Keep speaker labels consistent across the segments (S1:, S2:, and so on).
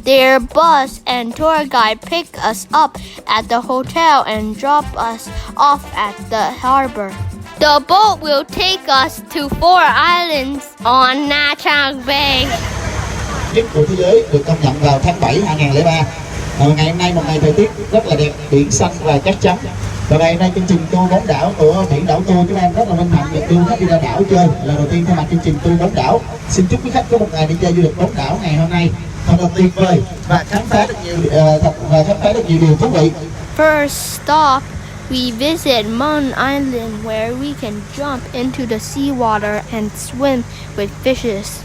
S1: Their bus and tour guide pick us up at the hotel and drop us off at the harbor. The boat will take us to 4 islands on Nha Trang Bay.
S2: Nhất của thế giới được công nhận vào tháng 7 2003. Ngày hôm nay một ngày thời tiết rất là đẹp, biển xanh và chắc chắn. Và ngày hôm nay chương trình tour bóng đảo của biển đảo tour chúng em rất là vinh hạnh được đưa khách đi ra đảo chơi. Lần đầu tiên thay mặt chương trình tour bóng đảo, xin chúc quý khách có một ngày đi chơi du lịch bóng đảo ngày hôm nay thật là tuyệt vời và khám phá được nhiều điều thú vị.
S1: First stop, we visit Mun Island where we can jump into the seawater and swim with fishes.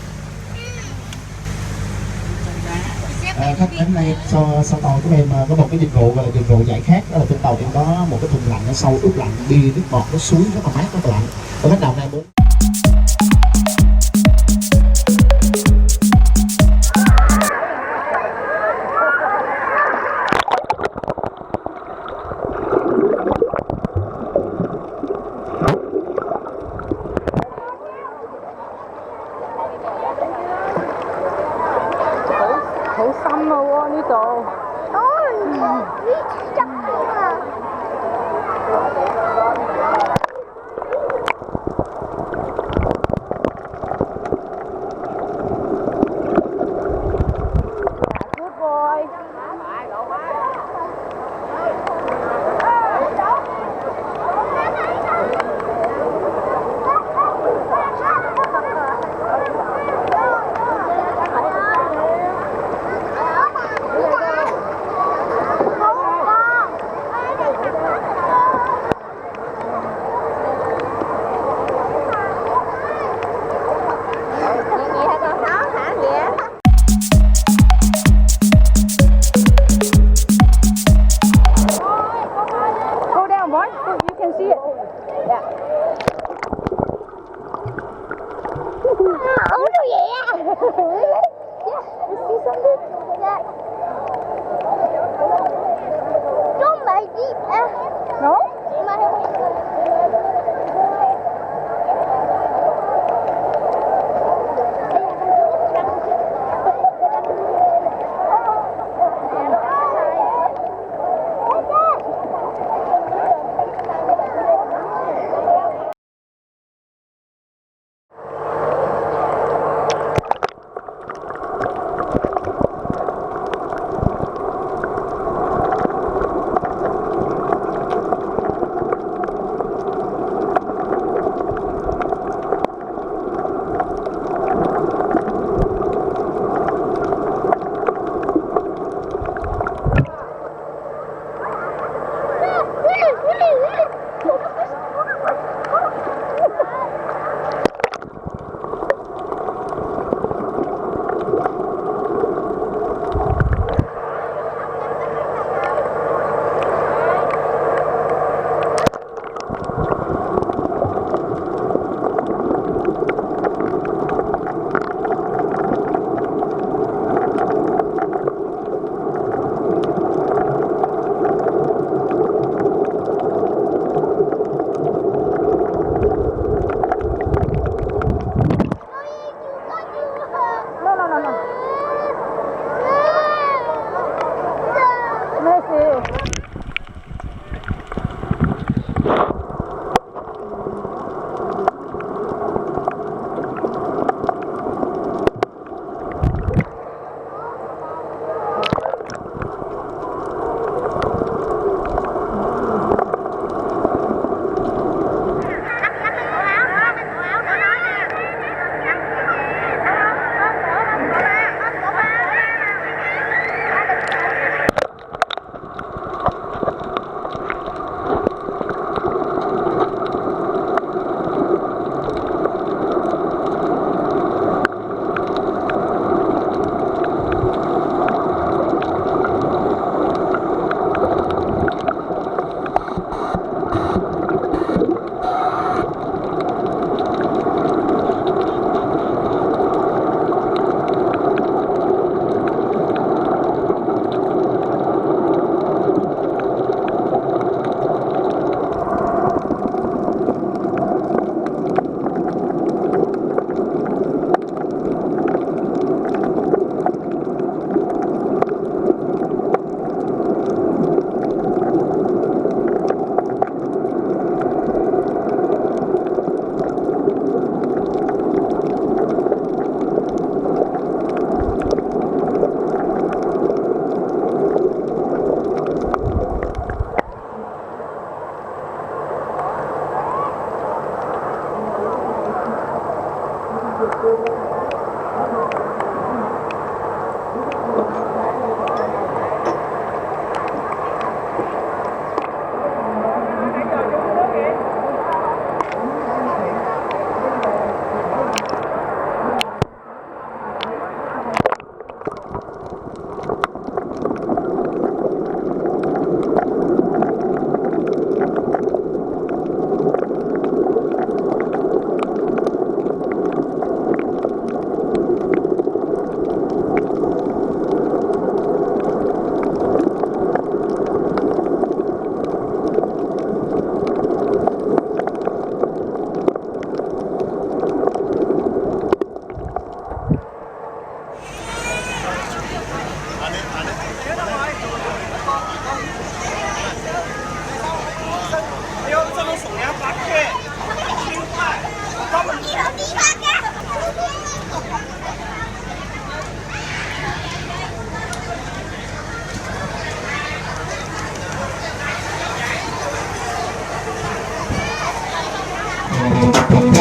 S2: Khách đến đây sau tàu của em có một cái dịch vụ gọi là dịch vụ giải khát, đó là trên tàu em có một cái thùng lạnh ở sau ướp lạnh bia nước ngọt, nước suối rất là mát, rất là lạnh. Và khách nào nay muốn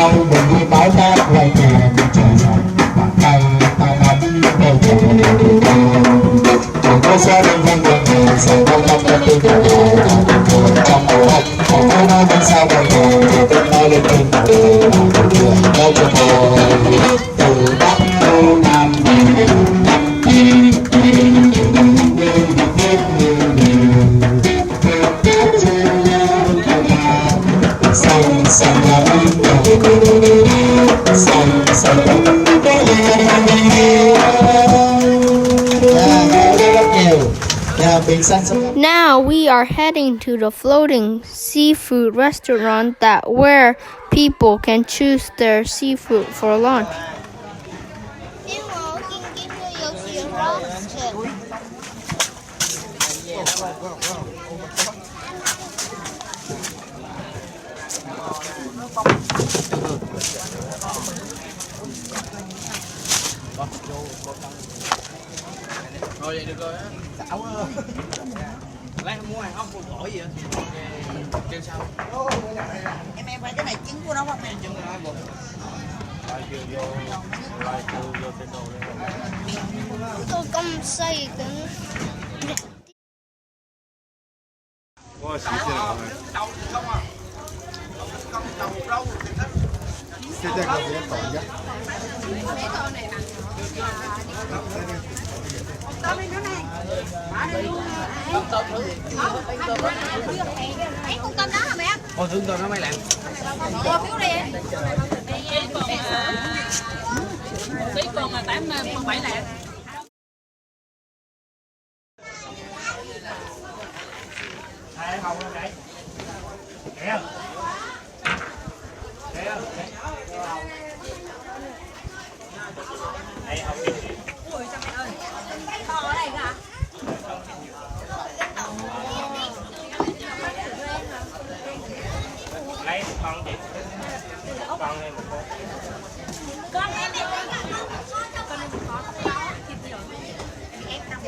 S2: nhau mình đi bãi cát quay về mình trời nắng bàn tay ta nắm tay chờ mình đừng có xa đừng không cần người sẽ không tâm lên tiếng cầu trong màu hồng không có nói bên sau bờ hồ thì tôi nói lên tiếng cầu nói cho hồ từ bắc vô nam xanh xanh
S1: Now we are heading to the floating seafood restaurant where people can choose their seafood for lunch.
S3: Rồi vậy được rồi á. Xảo lát muốn ăn ốc một gỏi gì á. Kêu sao?
S4: Em phải cái này trứng của nó không em?
S3: Trứng của nó vô. Lại kêu vô tên đồ lên.
S1: Tôi không say cứng.
S3: Ôi xịn xịn rồi. Đâu không à? Không đâu đâu. Cái đây có cái tỏi á.
S4: Tôm đi nữa này. Mấy con tôm đó hả mẹ?
S3: Ôi thương tôm nó mấy lạng.
S4: Đưa phiếu đi em.
S5: Tí con là 7 lạng.
S4: Ui sao mẹ ơi. To ở đây hả?
S3: Lấy con chị. Con này một con.
S4: Con em đi. Con này một con. Thịt nhiều. Em ép 5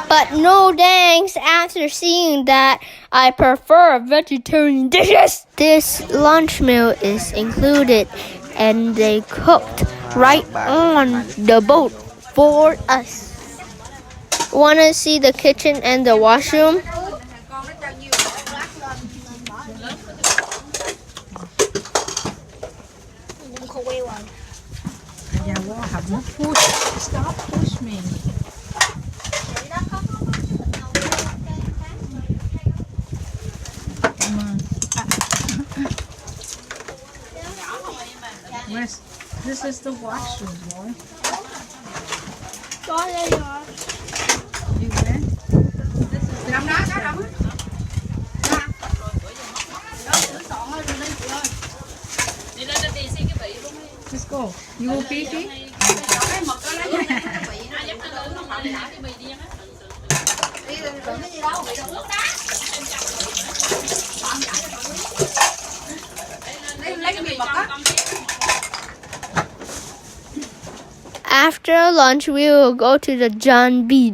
S1: But no thanks, after seeing that I prefer vegetarian dishes. This lunch meal is included and they cooked right on the boat for us. Wanna see the kitchen and the washroom?
S4: con nó cho nhiều lát lên. Không queo rồi.
S5: Yeah, well, I have no push. Stop push me. Come on. Where's, this is the washroom, boy. You went?
S4: Nằm đó, đó nằm.
S5: Let's go. You will pee pee?
S4: Cái mực đó lấy cái vị nó
S5: Ai dám ăn lươn không? Đi thả cái bì đi á.
S4: đi đừng cái gì đâu, bị đừng nước đá. Lấy cái bì mực á.
S1: After lunch, we will go to the Tranh Beach.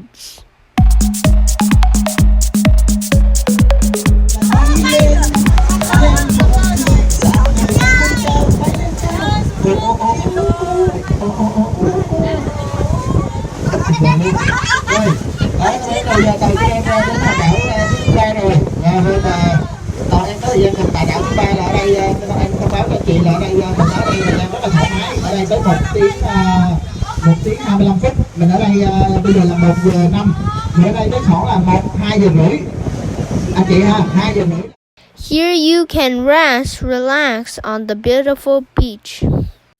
S2: Bây giờ tàu em đến hòn đảo thứ ba rồi. Tàu em có thời gian tại đảo thứ ba là ở đây em thông báo cho chị là ở đây mình ở đây thời gian rất là thoải mái. Ở đây tới 1 tiếng 25 phút. Mình ở đây bây giờ là 1 giờ 5. Mình ở đây tới khoảng là 2 giờ rưỡi. Anh chị ha, 2 giờ rưỡi.
S1: Here you can rest, relax on the beautiful beach.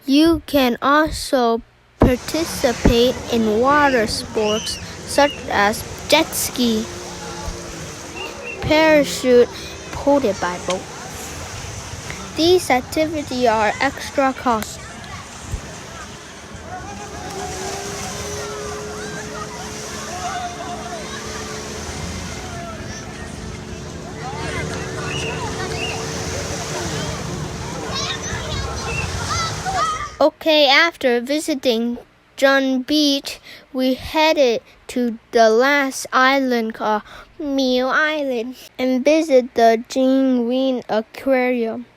S1: You can also participate in water sports such as jet ski, parachute, pulled by boat. These activities are extra cost. Okay, after visiting Tranh Beach, we headed to the last island called Mieu Island and visit the Nguyen Aquarium.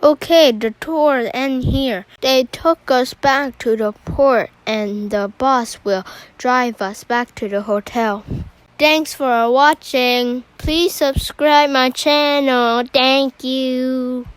S1: Okay, the tour ends here. They took us back to the port and the bus will drive us back to the hotel. Thanks for watching. Please subscribe my channel. Thank you.